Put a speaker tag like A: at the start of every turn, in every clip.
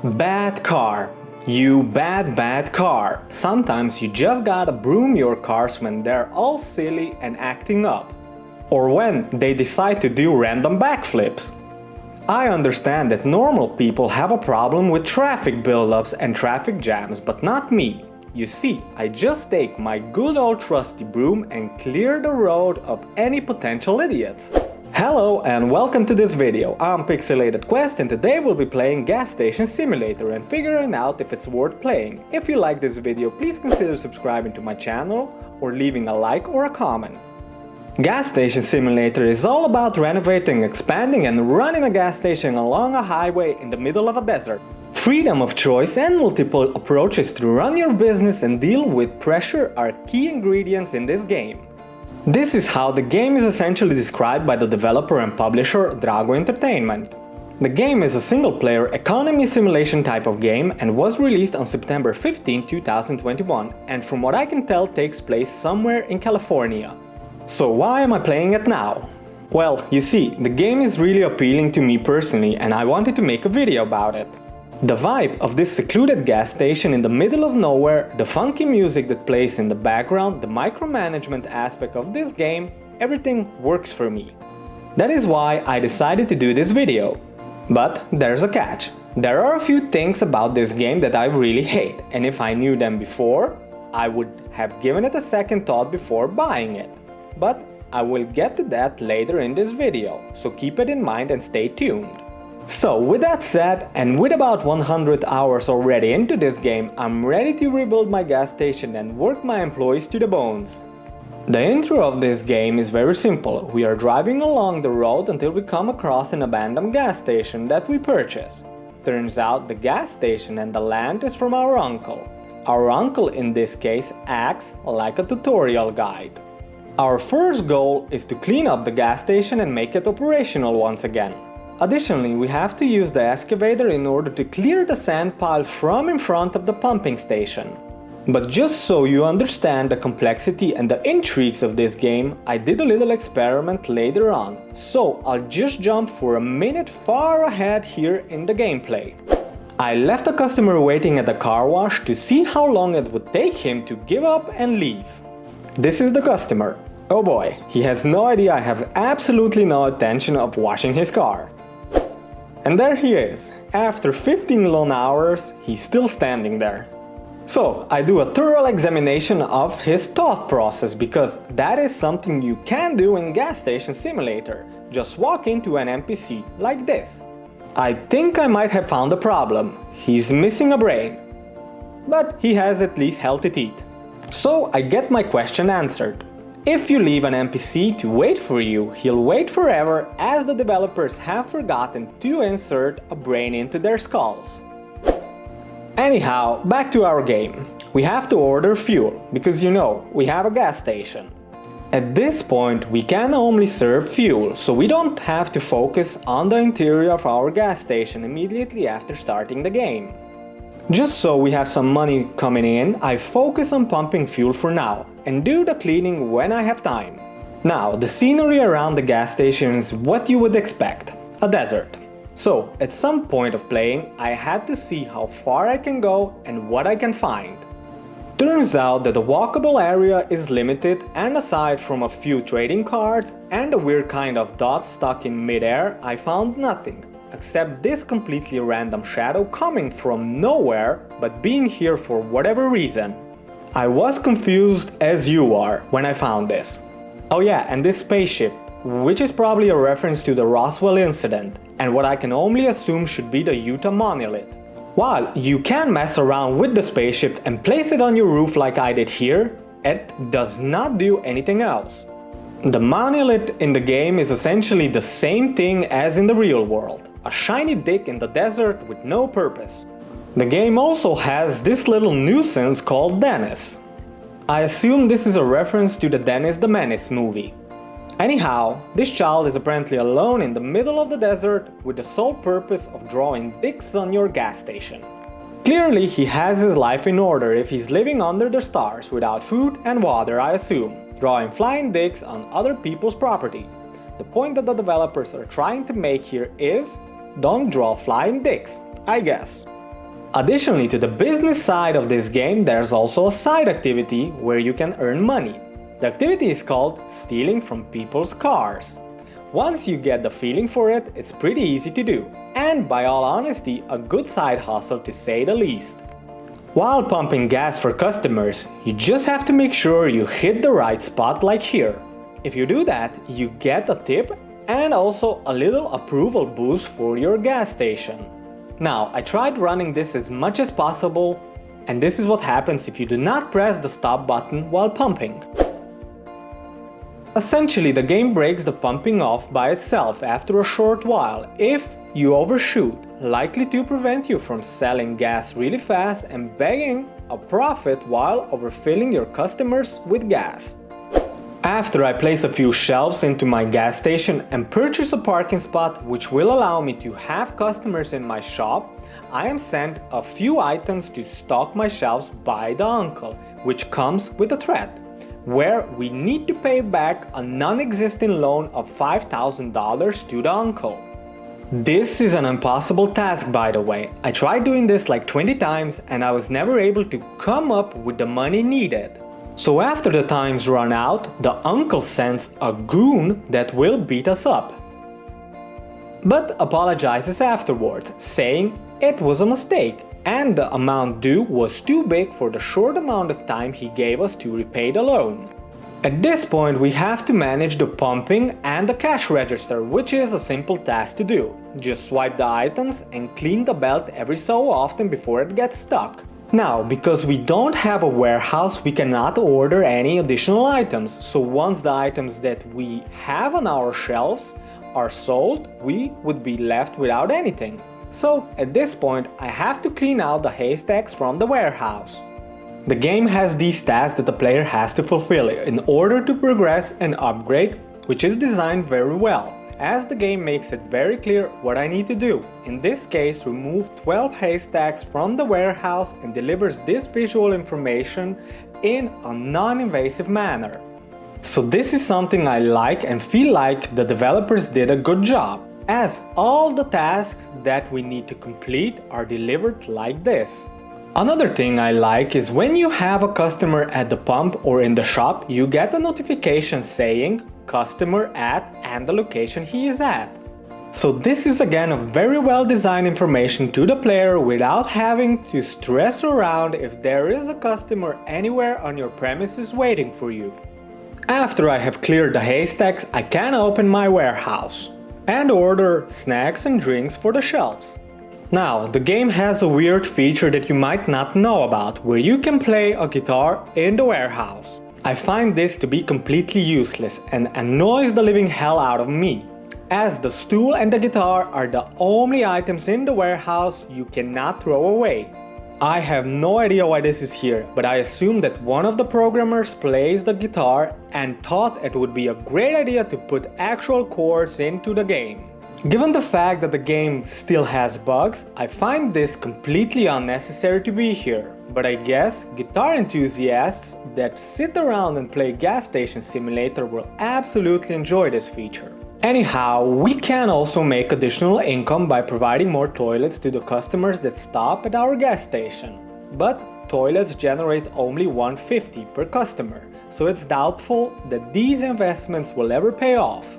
A: Bad car. You bad car. Sometimes you just gotta broom your cars when they're all silly and acting up. Or when they decide to do random backflips. I understand that normal people have a problem with traffic buildups and traffic jams, but not me. You see, I just take my good old trusty broom and clear the road of any potential idiots. Hello and welcome to this video. I'm Pixelated Quest and today we'll be playing Gas Station Simulator and figuring out if it's worth playing. If you like this video, please consider subscribing to my channel or leaving a like or a comment. Gas Station Simulator is all about renovating, expanding and running a gas station along a highway in the middle of a desert. Freedom of choice and multiple approaches to run your business and deal with pressure are key ingredients in this game. This is how the game is essentially described by the developer and publisher Drago Entertainment. The game is a single-player economy simulation type of game and was released on September 15, 2021 and from what I can tell takes place somewhere in California. So why am I playing it now? Well, you see, the game is really appealing to me personally and I wanted to make a video about it. The vibe of this secluded gas station in the middle of nowhere, the funky music that plays in the background, the micromanagement aspect of this game, everything works for me. That is why I decided to do this video. But there's a catch. There are a few things about this game that I really hate, and if I knew them before, I would have given it a second thought before buying it. But I will get to that later in this video, so keep it in mind and stay tuned. So with that said, and with about 100 hours already into this game, I'm ready to rebuild my gas station and work my employees to the bones. The intro of this game is very simple. We are driving along the road until we come across an abandoned gas station that we purchase. Turns out the gas station and the land is from our uncle. Our uncle in this case acts like a tutorial guide. Our first goal is to clean up the gas station and make it operational once again. Additionally, we have to use the excavator in order to clear the sand pile from in front of the pumping station. But just so you understand the complexity and the intrigues of this game, I did a little experiment later on, so I'll just jump for a minute far ahead here in the gameplay. I left a customer waiting at the car wash to see how long it would take him to give up and leave. This is the customer. Oh boy, he has no idea I have absolutely no intention of washing his car. And there he is. After 15 long hours, he's still standing there. So I do a thorough examination of his thought process because that is something you can do in Gas Station Simulator. Just walk into an NPC like this. I think I might have found a problem. He's missing a brain. But he has at least healthy teeth. So I get my question answered. If you leave an NPC to wait for you, he'll wait forever as the developers have forgotten to insert a brain into their skulls. Anyhow, back to our game. We have to order fuel, because you know, we have a gas station. At this point, we can only serve fuel, so we don't have to focus on the interior of our gas station immediately after starting the game. Just so we have some money coming in, I focus on pumping fuel for now and do the cleaning when I have time. Now, the scenery around the gas station is what you would expect, a desert. So, at some point of playing, I had to see how far I can go and what I can find. Turns out that the walkable area is limited and aside from a few trading cards and a weird kind of dot stuck in midair, I found nothing. Except this completely random shadow coming from nowhere but being here for whatever reason. I was confused as you are when I found this. Oh yeah, and this spaceship, which is probably a reference to the Roswell incident and what I can only assume should be the Utah monolith. While you can mess around with the spaceship and place it on your roof like I did here, it does not do anything else. The monolith in the game is essentially the same thing as in the real world. A shiny dick in the desert with no purpose. The game also has this little nuisance called Dennis. I assume this is a reference to the Dennis the Menace movie. Anyhow, this child is apparently alone in the middle of the desert with the sole purpose of drawing dicks on your gas station. Clearly he has his life in order if he's living under the stars without food and water, I assume, drawing flying dicks on other people's property. The point that the developers are trying to make here is don't draw flying dicks, I guess. Additionally to the business side of this game, there's also a side activity where you can earn money. The activity is called stealing from people's cars. Once you get the feeling for it, it's pretty easy to do, and by all honesty, a good side hustle to say the least. While pumping gas for customers, you just have to make sure you hit the right spot like here. If you do that, you get a tip and also a little approval boost for your gas station. Now, I tried running this as much as possible, and this is what happens if you do not press the stop button while pumping. Essentially, the game breaks the pumping off by itself after a short while if you overshoot, likely to prevent you from selling gas really fast and begging a profit while overfilling your customers with gas. After I place a few shelves into my gas station and purchase a parking spot which will allow me to have customers in my shop, I am sent a few items to stock my shelves by the uncle, which comes with a threat, where we need to pay back a non-existent loan of $5,000 to the uncle. This is an impossible task, by the way. I tried doing this like 20 times and I was never able to come up with the money needed. So after the times run out, the uncle sends a goon that will beat us up, but apologizes afterwards, saying it was a mistake and the amount due was too big for the short amount of time he gave us to repay the loan. At this point we have to manage the pumping and the cash register, which is a simple task to do. Just swipe the items and clean the belt every so often before it gets stuck. Now, because we don't have a warehouse, we cannot order any additional items, so once the items that we have on our shelves are sold, we would be left without anything. So at this point I have to clean out the haystacks from the warehouse. The game has these tasks that the player has to fulfill in order to progress and upgrade, which is designed very well, as the game makes it very clear what I need to do. In this case, remove 12 haystacks from the warehouse and delivers this visual information in a non-invasive manner. So this is something I like and feel like the developers did a good job, as all the tasks that we need to complete are delivered like this. Another thing I like is when you have a customer at the pump or in the shop, you get a notification saying customer at and the location he is at. So this is again a very well designed information to the player without having to stress around if there is a customer anywhere on your premises waiting for you. After I have cleared the haystacks, I can open my warehouse and order snacks and drinks for the shelves. Now, the game has a weird feature that you might not know about, where you can play a guitar in the warehouse. I find this to be completely useless and annoys the living hell out of me, as the stool and the guitar are the only items in the warehouse you cannot throw away. I have no idea why this is here, but I assume that one of the programmers plays the guitar and thought it would be a great idea to put actual chords into the game. Given the fact that the game still has bugs, I find this completely unnecessary to be here, but I guess guitar enthusiasts that sit around and play Gas Station Simulator will absolutely enjoy this feature. Anyhow, we can also make additional income by providing more toilets to the customers that stop at our gas station. But toilets generate only $1.50 per customer, so it's doubtful that these investments will ever pay off.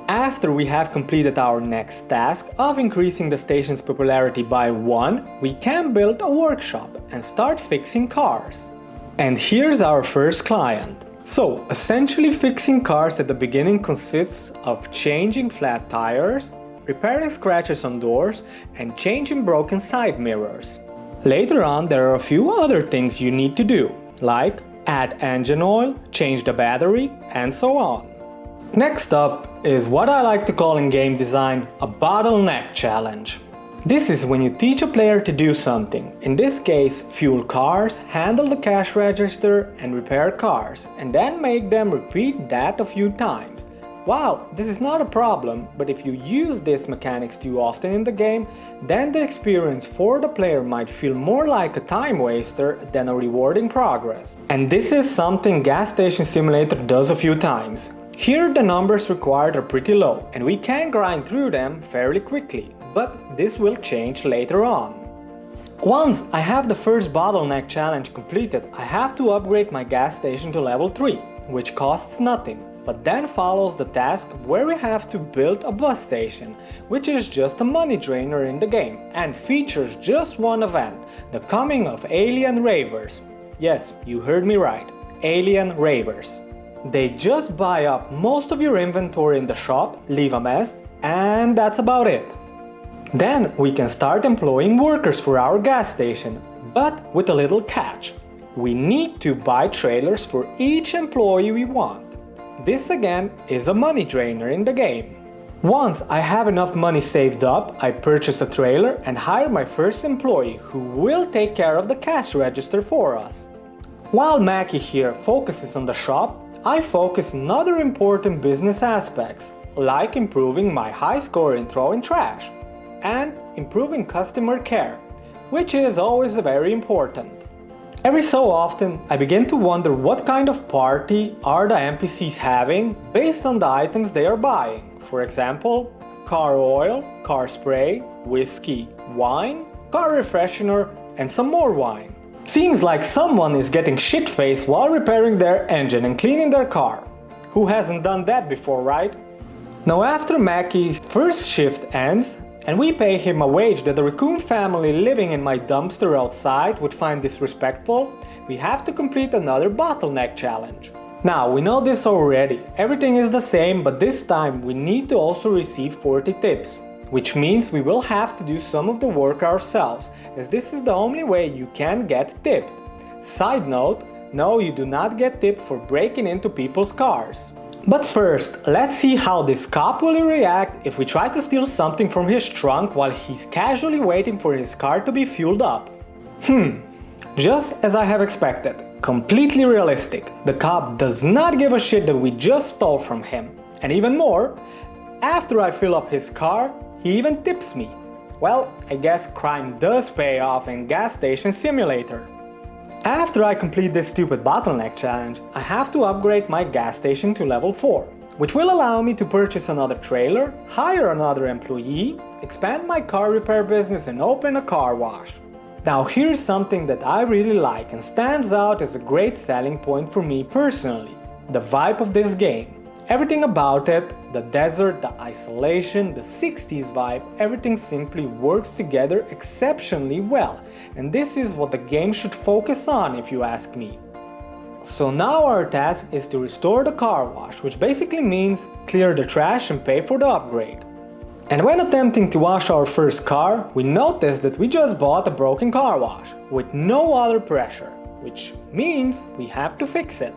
A: After we have completed our next task of increasing the station's popularity by 1, we can build a workshop and start fixing cars. And here's our first client. So, essentially fixing cars at the beginning consists of changing flat tires, repairing scratches on doors, and changing broken side mirrors. Later on, there are a few other things you need to do, like add engine oil, change the battery, and so on. Next up is what I like to call in game design a bottleneck challenge. This is when you teach a player to do something, in this case fuel cars, handle the cash register and repair cars, and then make them repeat that a few times. Wow, this is not a problem, but if you use these mechanics too often in the game, then the experience for the player might feel more like a time waster than a rewarding progress. And this is something Gas Station Simulator does a few times. Here the numbers required are pretty low and we can grind through them fairly quickly, but this will change later on. Once I have the first bottleneck challenge completed, I have to upgrade my gas station to level 3, which costs nothing. But then follows the task where we have to build a bus station, which is just a money drainer in the game and features just one event, the coming of alien ravers. Yes, you heard me right, alien ravers. They just buy up most of your inventory in the shop, leave a mess, and that's about it. Then we can start employing workers for our gas station, but with a little catch. We need to buy trailers for each employee we want. This again is a money drainer in the game. Once I have enough money saved up, I purchase a trailer and hire my first employee who will take care of the cash register for us. While Mackie here focuses on the shop, I focus on other important business aspects, like improving my high score in throwing trash and improving customer care, which is always very important. Every so often, I begin to wonder what kind of party are the NPCs having based on the items they are buying. For example, car oil, car spray, whiskey, wine, car refreshener, and some more wine. Seems like someone is getting shit-faced while repairing their engine and cleaning their car. Who hasn't done that before, right? Now after Mackie's first shift ends, and we pay him a wage that the raccoon family living in my dumpster outside would find disrespectful, we have to complete another bottleneck challenge. Now, we know this already, everything is the same, but this time we need to also receive 40 tips, which means we will have to do some of the work ourselves, as this is the only way you can get tipped. Side note, no, you do not get tipped for breaking into people's cars. But first, let's see how this cop will react if we try to steal something from his trunk while he's casually waiting for his car to be fueled up. Just as I have expected, completely realistic. The cop does not give a shit that we just stole from him. And even more, after I fill up his car, he even tips me. Well, I guess crime does pay off in Gas Station Simulator. After I complete this stupid bottleneck challenge, I have to upgrade my gas station to level 4, which will allow me to purchase another trailer, hire another employee, expand my car repair business and open a car wash. Now here's something that I really like and stands out as a great selling point for me personally, the vibe of this game. Everything about it, the desert, the isolation, the 60s vibe, everything simply works together exceptionally well, and this is what the game should focus on if you ask me. So now our task is to restore the car wash, which basically means clear the trash and pay for the upgrade. And when attempting to wash our first car, we notice that we just bought a broken car wash with no other pressure, which means we have to fix it.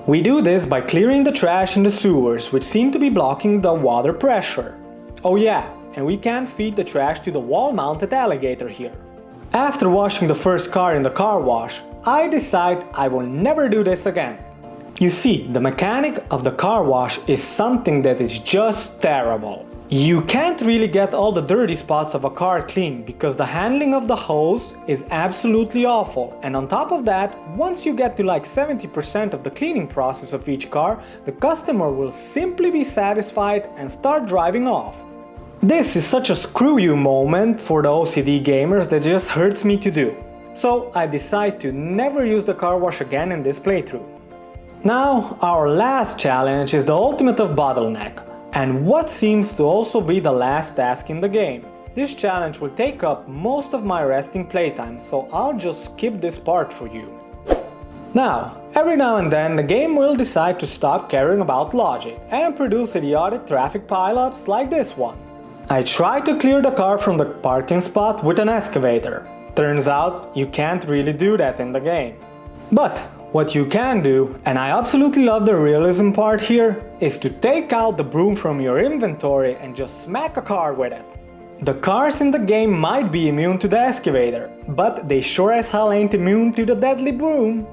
A: We do this by clearing the trash in the sewers, which seem to be blocking the water pressure. Oh yeah, and we can't feed the trash to the wall-mounted alligator here. After washing the first car in the car wash, I decide I will never do this again. You see, the mechanic of the car wash is something that is just terrible. You can't really get all the dirty spots of a car clean because the handling of the hose is absolutely awful, and on top of that, once you get to like 70% of the cleaning process of each car, the customer will simply be satisfied and start driving off. This is such a screw you moment for the OCD gamers that just hurts me to do. So I decide to never use the car wash again in this playthrough. Now our last challenge is the ultimate of Bottleneck, and what seems to also be the last task in the game. This challenge will take up most of my resting playtime, so I'll just skip this part for you. Now, every now and then the game will decide to stop caring about logic and produce idiotic traffic pileups like this one. I try to clear the car from the parking spot with an excavator. Turns out you can't really do that in the game. But what you can do, and I absolutely love the realism part here, is to take out the broom from your inventory and just smack a car with it. The cars in the game might be immune to the excavator, but they sure as hell ain't immune to the deadly broom.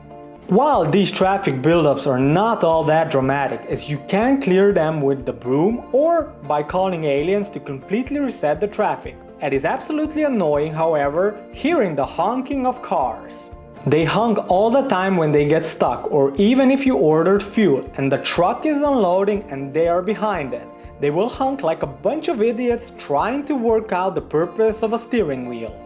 A: While these traffic buildups are not all that dramatic, as you can clear them with the broom or by calling aliens to completely reset the traffic. It is absolutely annoying, however, hearing the honking of cars. They honk all the time when they get stuck, or even if you ordered fuel and the truck is unloading and they are behind it. They will honk like a bunch of idiots trying to work out the purpose of a steering wheel.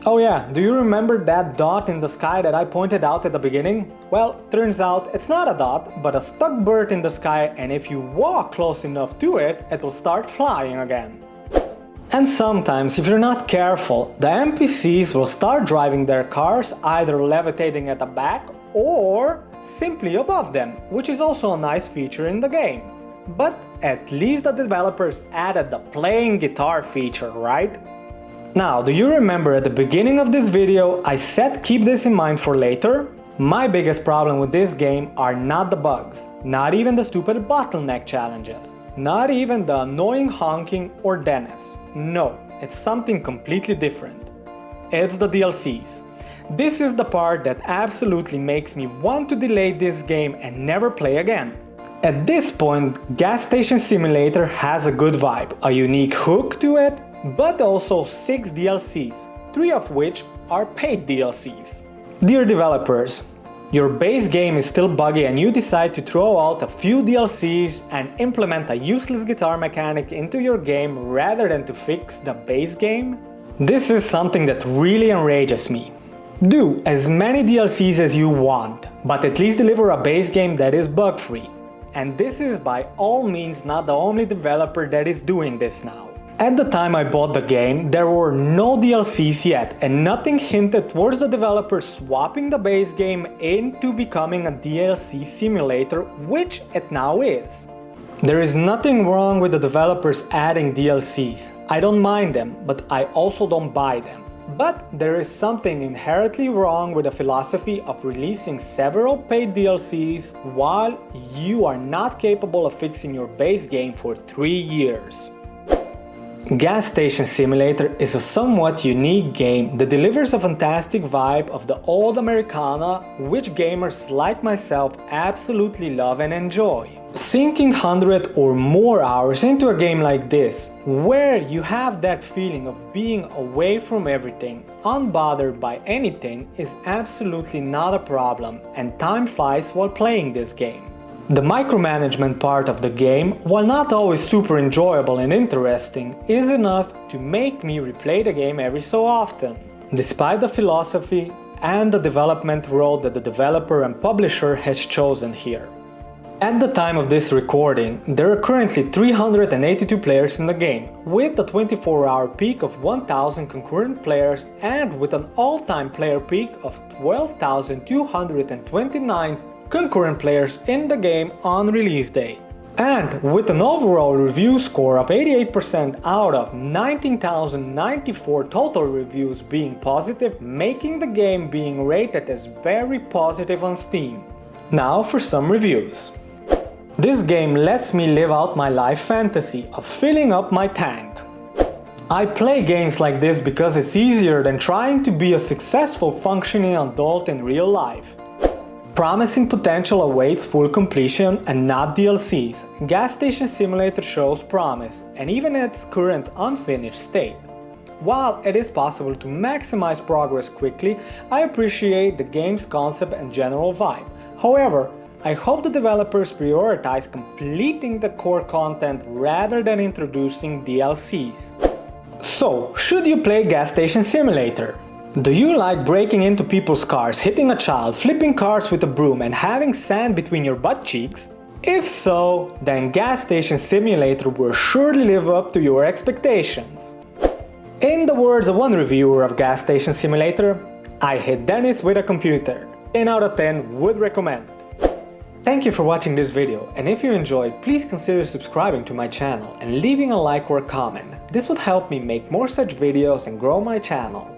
A: Oh yeah, do you remember that dot in the sky that I pointed out at the beginning? Well, turns out it's not a dot, but a stuck bird in the sky, and if you walk close enough to it, it will start flying again. And sometimes, if you're not careful, the NPCs will start driving their cars either levitating at the back or simply above them, which is also a nice feature in the game. But at least the developers added the playing guitar feature, right? Now, do you remember at the beginning of this video I said keep this in mind for later? My biggest problem with this game are not the bugs, not even the stupid bottleneck challenges, not even the annoying honking or Dennis. No, it's something completely different. It's the DLCs. This is the part that absolutely makes me want to delay this game and never play again. At this point, Gas Station Simulator has a good vibe, a unique hook to it, but also 6 DLCs, 3 of which are paid DLCs. Dear developers, your base game is still buggy and you decide to throw out a few DLCs and implement a useless guitar mechanic into your game rather than to fix the base game? This is something that really enrages me. Do as many DLCs as you want, but at least deliver a base game that is bug-free. And this is by all means not the only developer that is doing this now. At the time I bought the game, there were no DLCs yet, and nothing hinted towards the developer swapping the base game into becoming a DLC simulator, which it now is. There is nothing wrong with the developers adding DLCs. I don't mind them, but I also don't buy them. But there is something inherently wrong with the philosophy of releasing several paid DLCs while you are not capable of fixing your base game for 3 years. Gas Station Simulator is a somewhat unique game that delivers a fantastic vibe of the old Americana, which gamers like myself absolutely love and enjoy. Sinking 100 or more hours into a game like this, where you have that feeling of being away from everything, unbothered by anything, is absolutely not a problem, and time flies while playing this game. The micromanagement part of the game, while not always super enjoyable and interesting, is enough to make me replay the game every so often, despite the philosophy and the development road that the developer and publisher has chosen here. At the time of this recording, there are currently 382 players in the game, with a 24-hour peak of 1000 concurrent players and with an all-time player peak of 12,229 concurrent players in the game on release day. And with an overall review score of 88% out of 19,094 total reviews being positive, making the game being rated as very positive on Steam. Now for some reviews. This game lets me live out my life fantasy of filling up my tank. I play games like this because it's easier than trying to be a successful functioning adult in real life. Promising potential awaits full completion and not DLCs. Gas Station Simulator shows promise, and even in its current unfinished state. While it is possible to maximize progress quickly, I appreciate the game's concept and general vibe. However, I hope the developers prioritize completing the core content rather than introducing DLCs. So, should you play Gas Station Simulator? Do you like breaking into people's cars, hitting a child, flipping cars with a broom and having sand between your butt cheeks? If so, then Gas Station Simulator will surely live up to your expectations. In the words of one reviewer of Gas Station Simulator, I hit Dennis with a computer. 10 out of 10 would recommend. Thank you for watching this video, and if you enjoyed, please consider subscribing to my channel and leaving a like or a comment. This would help me make more such videos and grow my channel.